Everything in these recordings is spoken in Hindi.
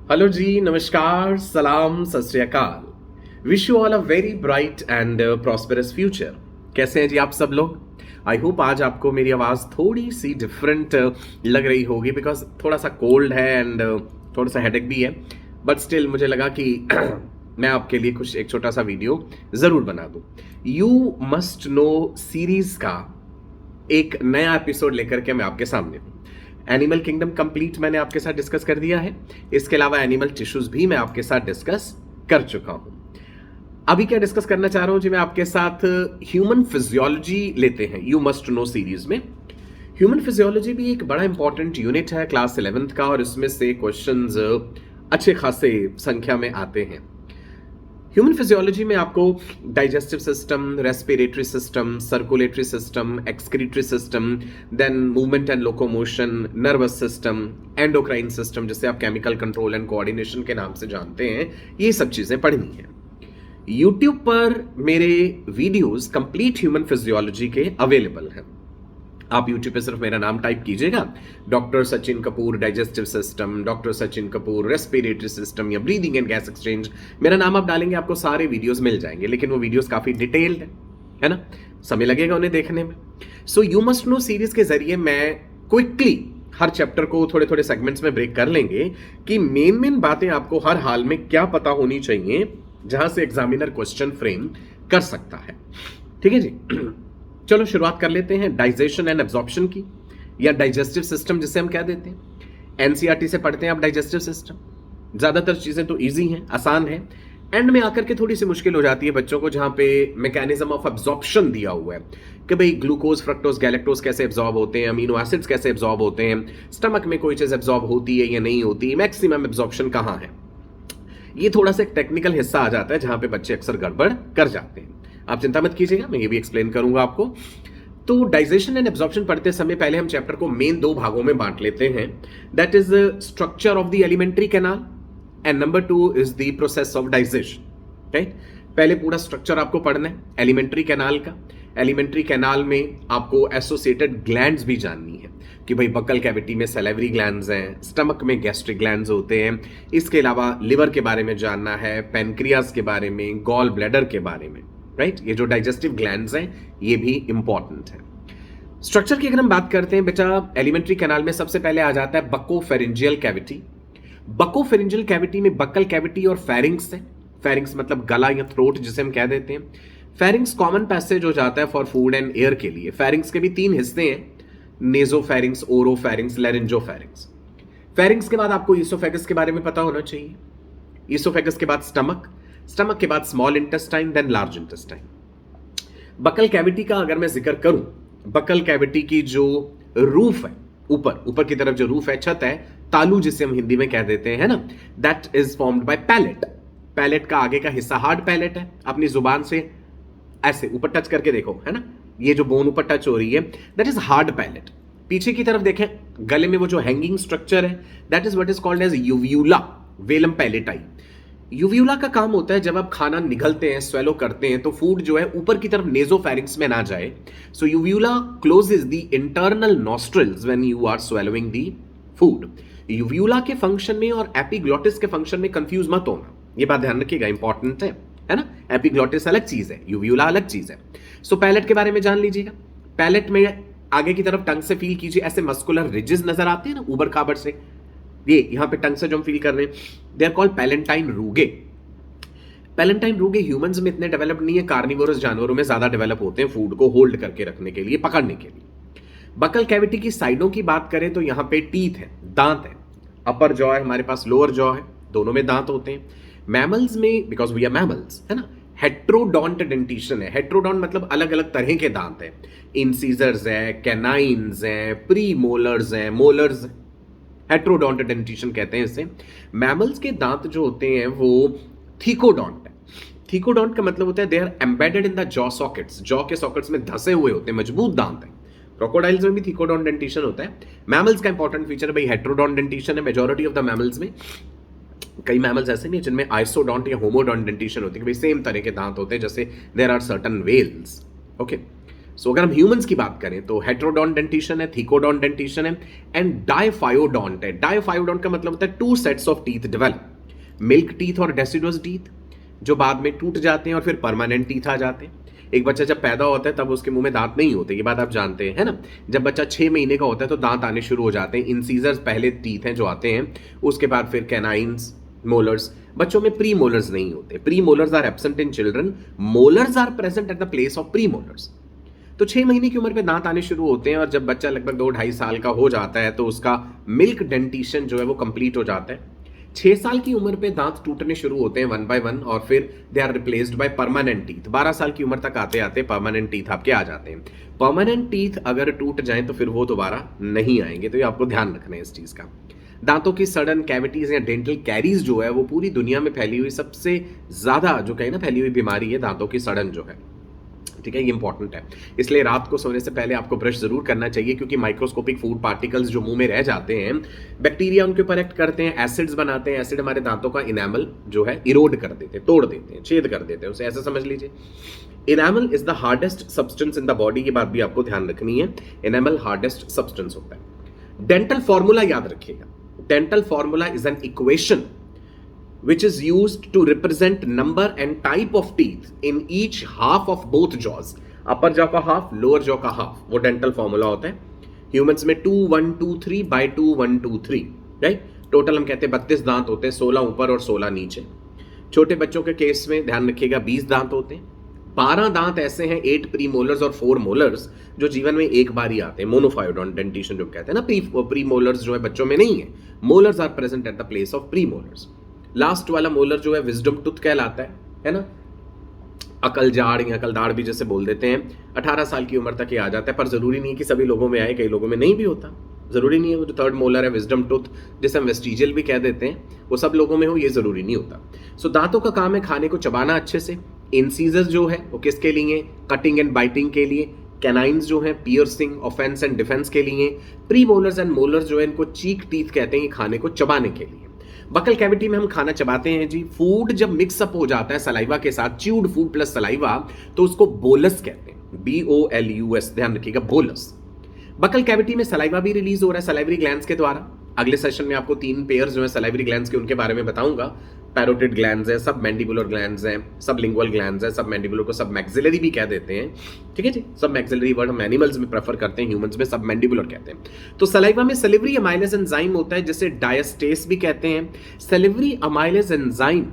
हेलो जी, नमस्कार, सलाम, सत श्री अकाल। Wish you all a very bright and prosperous future. कैसे हैं जी आप सब लोग? आई होप आज आपको मेरी आवाज़ थोड़ी सी डिफरेंट लग रही होगी बिकॉज थोड़ा सा कोल्ड है एंड थोड़ा सा हेडेक भी है, बट स्टिल मुझे लगा कि मैं आपके लिए कुछ एक छोटा सा वीडियो ज़रूर बना दूँ। यू मस्ट नो सीरीज़ का एक नया एपिसोड लेकर के मैं आपके सामने हूँ। एनिमल किंगडम कंप्लीट मैंने आपके साथ डिस्कस कर दिया है। इसके अलावा एनिमल टिश्यूज भी मैं आपके साथ डिस्कस कर चुका हूं। अभी क्या डिस्कस करना चाह रहा हूं जी मैं आपके साथ? ह्यूमन फिजियोलॉजी लेते हैं यू मस्ट नो सीरीज में। ह्यूमन फिजियोलॉजी भी एक बड़ा इंपॉर्टेंट यूनिट है क्लास 11th का, और इसमें से क्वेश्चंस अच्छे खासे संख्या में आते हैं। ह्यूमन फिजियोलॉजी में आपको digestive system, respiratory system, circulatory system, excretory system, then movement and locomotion, nervous system, endocrine system जिसे आप केमिकल कंट्रोल एंड कोऑर्डिनेशन के नाम से जानते हैं, ये सब चीज़ें पढ़नी है। यूट्यूब पर मेरे वीडियोस कंप्लीट ह्यूमन फिजियोलॉजी के अवेलेबल हैं। आप यूट्यूब पे सिर्फ मेरा नाम टाइप कीजिएगा, doctor Sachin Kapoor digestive system, doctor Sachin Kapoor respiratory system या ब्रीदिंग एंड गैस एक्सचेंज, मेरा नाम आप डालेंगे आपको सारे वीडियोस मिल जाएंगे। लेकिन वो वीडियोस काफ़ी डिटेल्ड है ना, समय लगेगा उन्हें देखने में। So you must know series के जरिए मैं क्विकली हर चैप्टर को थोड़े थोड़े सेगमेंट्स में ब्रेक कर लेंगे कि मेन बातें आपको हर हाल में क्या पता होनी चाहिए, जहां से एग्जामिनर क्वेश्चन फ्रेम कर सकता है। ठीक है जी। चलो शुरुआत कर लेते हैं डाइजेशन एंड एब्जॉर्प्शन की, या डाइजेस्टिव सिस्टम जिसे हम कह देते हैं। एनसीईआरटी से पढ़ते हैं आप डाइजेस्टिव सिस्टम। ज़्यादातर चीज़ें तो इजी हैं, आसान है। एंड में आकर के थोड़ी सी मुश्किल हो जाती है बच्चों को, जहाँ पे मैकेनिज्म ऑफ एब्जॉर्प्शन दिया हुआ है कि भाई ग्लूकोज, फ्रक्टोज, गैलेक्टोज कैसे एब्जॉर्ब होते हैं, अमीनो एसिड्स कैसे एब्जॉर्ब होते हैं, स्टमक में कोई चीज़ एब्जॉर्ब होती है या नहीं होती, मैक्सिमम एब्जॉर्प्शन कहाँ है। ये थोड़ा सा एक टेक्निकल हिस्सा आ जाता है जहाँ पे बच्चे अक्सर गड़बड़ कर जाते हैं। आप चिंता मत कीजिएगा, मैं ये भी एक्सप्लेन करूंगा आपको। तो डाइजेशन एंड एब्जॉर्प्शन पढ़ते समय पहले हम चैप्टर को मेन दो भागों में बांट लेते हैं। That is structure of the alimentary canal and number 2 is the process of digestion. Right, पहले पूरा स्ट्रक्चर आपको पढ़ना है एलिमेंट्री कैनाल का। एलिमेंट्री कैनाल में आपको एसोसिएटेड ग्लैंड्स भी जाननी है कि भाई बकल कैविटी में सैलिवरी ग्लैंड्स हैं, स्टमक में गैस्ट्रिक ग्लैंड्स होते हैं। इसके अलावा लिवर के बारे में जानना है, पेनक्रियाज के बारे में, गॉल ब्लैडर के बारे में। राइट, ये जो डाइजेस्टिव ग्लैंड्स हैं ये भी इंपॉर्टेंट है। स्ट्रक्चर की अगर हम बात करते हैं बेटा, एलिमेंट्री कैनाल में सबसे पहले आ जाता है बकोफेरिंजियल कैविटी। बकोफेरिंजियल कैविटी में बकल कैविटी और फेरिंग्स है। फेरिंग्स मतलब गला या थ्रोट जिसे हम कह देते हैं। फेरिंग्स कॉमन पैसेज हो जाता है फॉर फूड एंड एयर के लिए। फेरिंग्स के भी 3 हिस्से हैं, नेजोफेरिंग्स, ओरोफेरिंग्स, लेरिंजोफेरिंग्स। फेरिंग्स के बाद आपको ईसोफेगस के बारे में पता होना चाहिए। ईसोफेगस के बाद स्टमक, स्टमक के बाद small intestine, then large intestine. Buccal cavity का अगर मैं जिक्र करूं, बकल कैविटी की जो रूफ है, ऊपर की तरफ जो रूफ है, छत है, तालू जिसे हम हिंदी में कह देते हैं ना, that is formed by palate. Palate का आगे का हिस्सा हार्ड पैलेट है। अपनी जुबान से ऐसे ऊपर टच करके देखो, है ना, ये जो बोन ऊपर टच हो रही है दैट इज हार्ड पैलेट। पीछे की तरफ देखें, गले में वो जो हैंगिंग स्ट्रक्चर है that is what is called as uvula, velum palati. Uvula का काम होता है जब आप खाना निगलते हैं, स्वेलो करते हैं, तो फूड जो है ऊपर की तरफ नेजोफेरिंक्स में ना जाए। So uvula closes the internal nostrils when you are swallowing the food. Uvula के फंक्शन में और एपिग्लॉटिस के फंक्शन में कंफ्यूज मत होना, ये बात ध्यान रखिएगा, इंपॉर्टेंट है ना। एपिग्लॉटिस अलग चीज है, यूव्यूला अलग चीज है। सो पैलेट के बारे में जान लीजिएगा। पैलेट में आगे की तरफ टंग से फील कीजिए, ऐसे मस्कुलर रिजेस नजर आते हैं ना ऊबड़ खाबड़ से, ये यहां पे टंग से जो हम फील कर रहे हैं, they are called palatine rugae. Palatine rugae humans में इतने डेवलप नहीं है, कार्निवोरस जानवरों में ज्यादा डेवलप होते हैं फूड को होल्ड करके रखने के लिए, पकड़ने के लिए। बकल कैविटी की साइडों की बात करें तो यहां पे टीथ है, दांत है। अपर जॉ है हमारे पास, लोअर जॉ है, दोनों में दांत होते हैं। मैमल्स में, बिकॉज वी आर मैमल्स, है ना, हेट्रोडोंट डेंटिशन है। हेट्रोडोंट मतलब अलग अलग तरह के दांत हैं। इंसीजर्स है, कैनाइन्स हैं, प्री मोलर्स हैं, मोलर्स। हेट्रोडोंट डेंटिशन कहते हैं इसे। मैमल्स के दांत जो होते हैं वो थीकोडोंट है। थीकोडोंट का मतलब होता है they are embedded in the jaw sockets, jaw के सॉकेट्स में धसे हुए होते हैं, मजबूत दांत है। क्रोकोडाइल्स में भी थीकोडोंट डेंटिशन होता है। मैमल्स का इंपॉर्टेंट फीचर भाई हेट्रोडोंट डेंटिशन है मेजॉरिटी ऑफ द मैमल्स में। कई मैमल्स ऐसे नहीं जिनमें आइसोडोंट या होमोडोंट डेंटिशन होती है कि भाई सेम तरह के दांत होते हैं, जैसे there are certain whales. Okay, so अगर हम ह्यूमंस की बात करें तो हेट्रोडॉन्ट डेंटिशन है, थिकोडॉन्ट डेंटिशन है एंड डायफायोडॉन्ट है। डायफायोडॉन्ट का मतलब होता है 2 sets of teeth develop, milk teeth और डेसिडुअस टीथ, जो बाद में टूट जाते हैं और फिर परमानेंट टीथ आ जाते हैं। एक बच्चा जब पैदा होता है तब उसके मुंह में दांत नहीं होते, ये बात आप जानते हैं, है ना। जब बच्चा 6 महीने का होता है तो दांत आने शुरू हो जाते हैं। इंसीजर्स पहले टीथ हैं जो आते हैं, उसके बाद फिर कैनाइन्स, मोलर्स। बच्चों में प्री मोलर्स नहीं होते। Premolars are absent in children, molars are present at the place of premolars. तो 6 महीने की उम्र पे दांत आने शुरू होते हैं और जब बच्चा लगभग 2-2.5 साल का हो जाता है तो उसका मिल्क डेंटिशन जो है वो कंप्लीट हो जाता है। 6 साल की उम्र पे दांत टूटने शुरू होते हैं 1 by 1 और फिर they are replaced by permanent teeth. 12 साल की उम्र तक आते आते परमानेंट टीथ आपके आ जाते हैं। परमानेंट टीथ अगर टूट जाएं तो फिर वो दोबारा नहीं आएंगे, तो ये आपको ध्यान रखना है इस चीज का। दांतों की सडन कैविटीज या डेंटल कैरीज जो है वो पूरी दुनिया में फैली हुई सबसे ज्यादा जो कहे ना फैली हुई बीमारी है दांतों की सडन जो है, ठीक है। ये इंपॉर्टेंट है, इसलिए रात को सोने से पहले आपको ब्रश जरूर करना चाहिए, क्योंकि माइक्रोस्कोपिक फूड पार्टिकल्स जो मुंह में रह जाते हैं, बैक्टीरिया उनके ऊपर एक्ट करते हैं, एसिड्स बनाते हैं। एसिड हमारे दांतों का इनेमल जो है इरोड कर देते हैं, तोड़ देते हैं, छेद कर देते हैं उसे, ऐसा समझ लीजिए। Enamel is the hardest substance in the body, ये बात भी आपको ध्यान रखनी है। इनेमल हार्डेस्ट सब्सटेंस होता है। डेंटल फॉर्मूला याद रखिएगा। Dental formula is an equation which is used to represent number and type of teeth in each half of both jaws, upper jaw का half, lower jaw का half, वो dental formula होता है। humans में 2 1 2 3 by 2 1 2 3, राइट। टोटल हम कहते हैं 32 दांत होते हैं, 16 ऊपर और 16 नीचे। छोटे बच्चों के केस में ध्यान रखिएगा 20 दांत होते हैं। 12 दांत ऐसे हैं, 8 प्री मोलर्स और 4 मोलर्स, जो जीवन में एक बार ही आते हैं। मोनोफायोडॉन्ट डेंटिशन जो कहते हैं ना, प्री मोलर्स जो है बच्चों में नहीं है। Molars are present at the place of premolars. Last वाला मोलर जो है विजडम टूथ कहलाता है ना। अकलजाड़ या अकलदाड़ भी जैसे बोल देते हैं। 18 साल की उम्र तक ये आ जाता है, पर जरूरी नहीं है कि सभी लोगों में आए, कई लोगों में नहीं भी होता। जरूरी नहीं है वो जो 3rd मोलर है विजडम टूथ, जिसे हम वेस्टिजियल भी कह देते हैं, वो सब लोगों में हो, ये जरूरी नहीं होता। सो दांतों का काम है खाने को चबाना अच्छे से। इंसीजर जो है वो किसके लिए? कटिंग एंड बाइटिंग के लिए। कैनाइन्स जो है पियर्सिंग, ऑफेंस एंड डिफेंस के लिए। प्री मोलर्स एंड मोलर्स जो है इनको चीक टीथ कहते हैं, खाने को चबाने के लिए। बकल कैविटी में हम खाना चबाते हैं जी। फूड जब मिक्सअप हो जाता है सलाइवा के साथ, च्यूड फूड प्लस सलाइवा, तो उसको बोलस कहते हैं, BOLUS, ध्यान रखिएगा, बोलस। बकल कैविटी में सलाइवा भी रिलीज हो रहा है सलाइवरी ग्लैंड्स के द्वारा। अगले सेशन में आपको 3 पेयर्स जो है सलाइवरी ग्लैंड्स के उनके बारे में बताऊंगा। पैरोटिड ग्लैंड्स है, सब मैंडिबुलर ग्लैंड्स हैं, सब लिंगुअल ग्लैंड्स है, सब मैंडिबुलर को सब मैक्सिलरी भी कह देते हैं, ठीक है जी। सब मैक्सिलरी वर्ड हम एनिमल्स में प्रेफर करते हैं, ह्यूमंस में सब मैंडिबुलर कहते हैं। तो सलाइवा में सलिवरी अमाइलेज एंजाइम होता है, जिसे डायस्टेस भी कहते हैं। सलिवरी अमाइलेज एंजाइम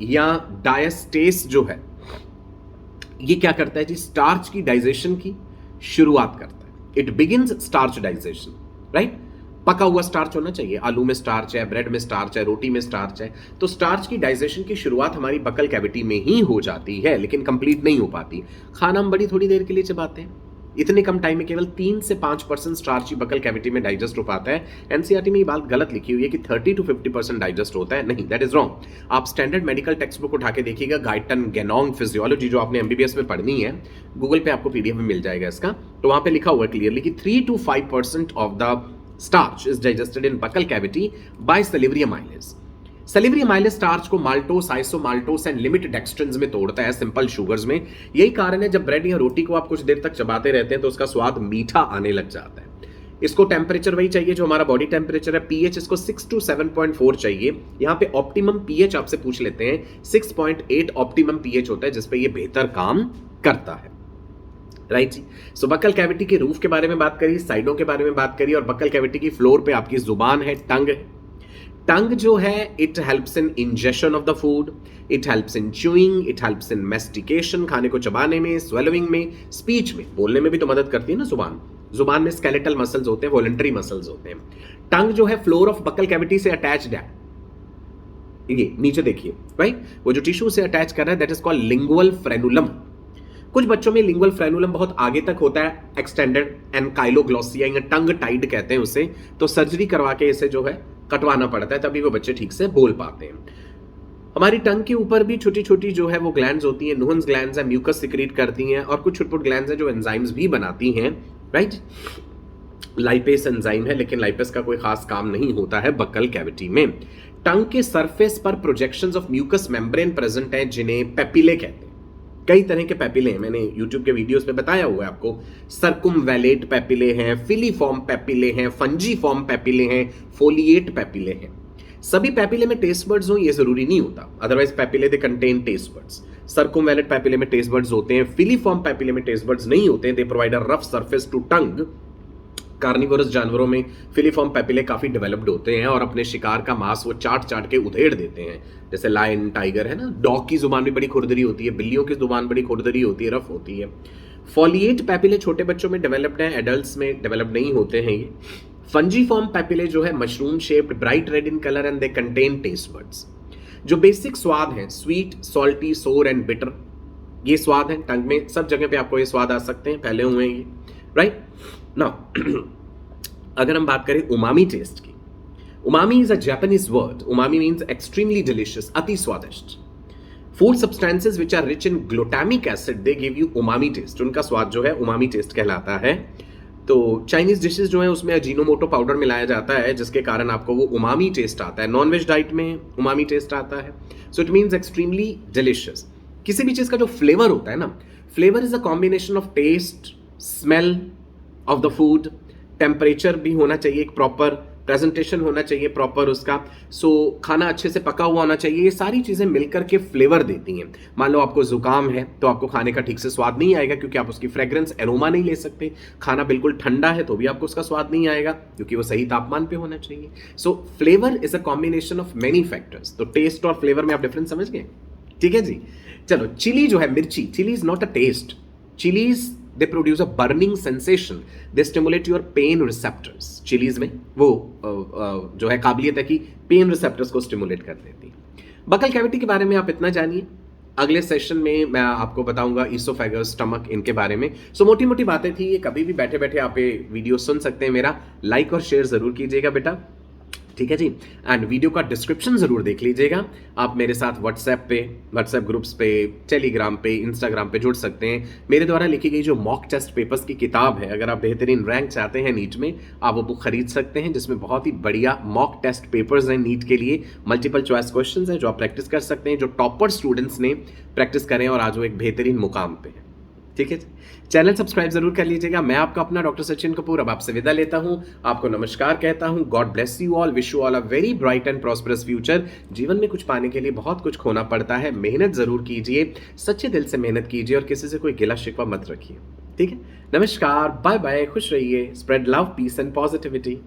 या डायस्टेस जो है ये क्या करता है जी? स्टार्च की डाइजेशन की शुरुआत करता है। It begins starch digestion, right. पका हुआ स्टार्च होना चाहिए, आलू में स्टार्च है, ब्रेड में स्टार्च है, रोटी में स्टार्च है, तो स्टार्च की डाइजेशन की शुरुआत हमारी बकल कैविटी में ही हो जाती है, लेकिन कंप्लीट नहीं हो पाती। खाना हम बड़ी थोड़ी देर के लिए चबाते हैं, इतने कम टाइम में केवल 3 से 5% स्टार्च ही बकल कैविटी में डाइजेस्ट हो पाता है। एनसीईआरटी में ये बात गलत लिखी हुई है कि 30 to 50% डाइजेस्ट होता है, नहीं, दैट इज रॉन्ग। आप स्टैंडर्ड मेडिकल टेक्स्ट बुक उठा के देखिएगा, गाइटन गेनोंग फिजियोलॉजी, जो आपने एमबीबीएस में पढ़नी है, गूगल पे आपको पीडीएफ में मिल जाएगा इसका, तो वहां पे लिखा हुआ है क्लियरली कि 3 to 5% of the starch is digested in buccal cavity by salivary amylase. Salivary amylase starch को maltose, isomaltose and limit dextrins में तोड़ता है, सिंपल शुगर्स में। यही कारण है जब ब्रेड या रोटी को आप कुछ देर तक चबाते रहते हैं तो उसका स्वाद मीठा आने लग जाता है। इसको टेम्परेचर वही चाहिए जो हमारा बॉडी टेम्परेचर है। पीएच इसको 6 to 7.4 चाहिए। यहाँ पे ऑप्टिमम पीएच आपसे पूछ लेते हैं, 6.8 ऑप्टिमम पीएच होता है, जिसपे ये बेहतर काम करता है, राइट जी। सो बकल कैविटी के रूफ के बारे में बात करी, साइडों के बारे में बात करी, और बकल कैविटी की फ्लोर पे आपकी जुबान है, टंग है। टंग जो है it helps in ingestion of the food, it helps in chewing, it helps in mastication, खाने को चबाने में, स्वेलोइंग में, स्पीच में, बोलने में भी तो मदद करती है ना जुबान। जुबान में स्केलेटल मसल्स होते हैं, वॉलंटरी मसल्स होते हैं। टंग जो है फ्लोर ऑफ बकल कैविटी से अटैच्ड है, ये नीचे देखिए, राइट। वो जो टिश्यू से अटैच कर रहा है that is called lingual frenulum. कुछ बच्चों में लिंगुअल फ्रेनुलम बहुत आगे तक होता है, एक्सटेंडेड एनकाइलोग्लॉसिया या टंग टाइड कहते हैं उसे, तो सर्जरी करवा के इसे जो है कटवाना पड़ता है, तभी वो बच्चे ठीक से बोल पाते हैं। हमारी टंग के ऊपर भी छोटी छोटी जो है वो ग्लैंड्स होती हैं, नुहन्स ग्लैंड्स है, म्यूकस सिक्रीट करती हैं, और कुछ छुटपुट ग्लैंड्स हैं जो एंजाइम्स भी बनाती हैं, राइट। लाइपेस एंजाइम है, लेकिन लाइपेस का कोई खास काम नहीं होता है बकल कैविटी में। टंग के सरफेस पर projections of mucous membrane present हैं, जिन्हें पेपिले कहते हैं। कई तरह के पैपिले हैं, मैंने यूट्यूब के वीडियोस में बताया हुआ है आपको। सर्कुमवैलेट पैपिले हैं, फिलीफॉर्म पैपिले हैं, फंजीफॉर्म पैपिले हैं, फोलिएट पैपिले हैं। सभी पैपिले में टेस्ट बर्ड्स हो ये जरूरी नहीं होता, otherwise papillae they contain taste buds. Circumvallate papillae में टेस्ट बर्ड्स होते हैं, फिलीफॉर्म पैपिले में टेस्ट बर्ड्स नहीं होते हैं। They provide a rough surface to tongue. Carnivorous जानवरों में फिलीफॉर्म पैपिले काफी डेवलप्ड होते हैं और अपने शिकार का मांस वो चाट चाट के उधेड़ देते हैं। जैसे लायन, टाइगर है ना, डॉग की जुबान भी बड़ी खुरदरी होती है, बिल्लियों की जुबान बड़ी खुरदरी होती है, रफ होती है। फॉलिएट पैपिले छोटे बच्चों में डेवलप्ड हैं, एडल्ट्स में डेवलप नहीं होते हैं ये। फंजीफॉर्म पैपिले जो है mushroom shaped, bright red in colour and they contain taste birds. जो बेसिक स्वाद है, स्वीट, सॉल्टी, सोर एंड बिटर, ये स्वाद है टंग में, सब जगह पे आपको ये स्वाद आ सकते हैं, फैले हुए हैं ये, राइट नाउ। अगर हम बात करें उमामी टेस्ट की, umami is a Japanese word. Umami means extremely delicious, अति स्वादिष्ट। Food substances which are rich in glutamic acid they give you umami taste. उनका स्वाद जो है उमामी टेस्ट कहलाता है। तो चाइनीज डिशेस जो है उसमें अजीनोमोटो पाउडर मिलाया जाता है, जिसके कारण आपको वो उमामी टेस्ट आता है। नॉनवेज डाइट में उमामी टेस्ट आता है, so it means extremely delicious. किसी भी चीज का जो फ्लेवर होता है ना, flavour is a combination of taste, smell of the food, temperature भी होना चाहिए एक प्रॉपर, प्रेजेंटेशन होना चाहिए प्रॉपर उसका, सो खाना अच्छे से पका हुआ होना चाहिए। ये सारी चीजें मिलकर के फ्लेवर देती हैं। मान लो आपको जुकाम है तो आपको खाने का ठीक से स्वाद नहीं आएगा, क्योंकि आप उसकी फ्रेग्रेंस, एरोमा नहीं ले सकते। खाना बिल्कुल ठंडा है तो भी आपको उसका स्वाद नहीं आएगा, क्योंकि वो सही तापमान पे होना चाहिए। So flavour is a combination of many factors. तो टेस्ट और फ्लेवर में आप डिफरेंस समझ गए, ठीक है जी। चलो, चिली जो है, मिर्ची, chilli is not a taste. Chillies they produce a burning sensation, they stimulate your pain receptors। Chillies में वो जो है काबिलियत है कि पेन रिसेप्टर्स को स्टिमुलेट कर देती है। बकल कैविटी के बारे में आप इतना जानिए, अगले सेशन में मैं आपको बताऊंगा ईसोफेगस, स्टमक, इनके बारे में। सो मोटी मोटी बातें थी ये, कभी भी बैठे बैठे आप ये वीडियो सुन सकते हैं मेरा। लाइक और शेयर जरूर कीजिएगा बेटा, ठीक है जी। एंड वीडियो का डिस्क्रिप्शन जरूर देख लीजिएगा। आप मेरे साथ व्हाट्सएप ग्रुप्स पे, टेलीग्राम पे, इंस्टाग्राम पे जुड़ सकते हैं। मेरे द्वारा लिखी गई जो मॉक टेस्ट पेपर्स की किताब है, अगर आप बेहतरीन रैंक चाहते हैं नीट में, आप वो बुक खरीद सकते हैं, जिसमें बहुत ही बढ़िया मॉक टेस्ट पेपर्स हैं नीट के लिए। मल्टीपल चॉइस क्वेश्चंस हैं जो आप प्रैक्टिस कर सकते हैं, जो टॉपर स्टूडेंट्स ने प्रैक्टिस करें और आज वो एक बेहतरीन मुकाम पे है, ठीक है। चैनल सब्सक्राइब जरूर कर लीजिएगा। मैं आपका अपना डॉक्टर सचिन कपूर अब आपसे विदा लेता हूं, आपको नमस्कार कहता हूं। God bless you all, wish you all a very bright and prosperous future. जीवन में कुछ पाने के लिए बहुत कुछ खोना पड़ता है, मेहनत जरूर कीजिए, सच्चे दिल से मेहनत कीजिए और किसी से कोई गिला शिकवा मत रखिए, ठीक है। नमस्कार, बाय बाय, खुश रहिए, spread love, peace and positivity.